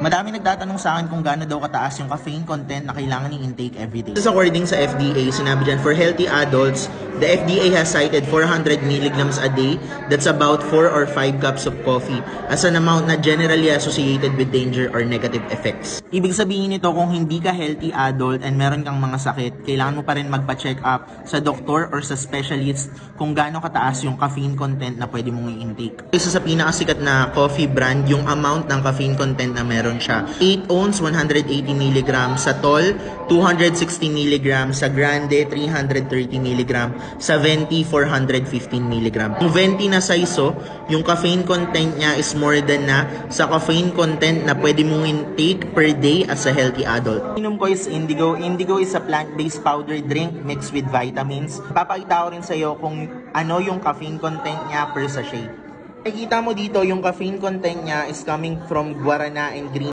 Madami nagtatanong sa akin kung gaano daw kataas yung caffeine content na kailangan i-intake everyday. This is according sa FDA, sinabi dyan, for healthy adults, the FDA has cited 400 milligrams a day. That's about 4 or 5 cups of coffee as an amount na generally associated with danger or negative effects. Ibig sabihin nito, kung hindi ka healthy adult and meron kang mga sakit, kailangan mo pa rin magpa-check up sa doktor or sa specialist kung gaano kataas yung caffeine content na pwede mong i-intake. Isa sa pinakasikat na coffee brand, yung amount ng caffeine content na meron siya. 8 ounce, 180 mg. Sa Tall, 260 mg. Sa Grande, 330 mg. Sa Venti, 415 mg. Yung Venti na size, yung caffeine content niya is more than na sa caffeine content na pwede mong intake per day as a healthy adult. Inom ko is Indigo. Indigo is a plant-based powder drink mixed with vitamins. Papakita ko rin sa iyo kung ano yung caffeine content niya per sachet. Nakikita mo dito, yung caffeine content niya is coming from guarana and green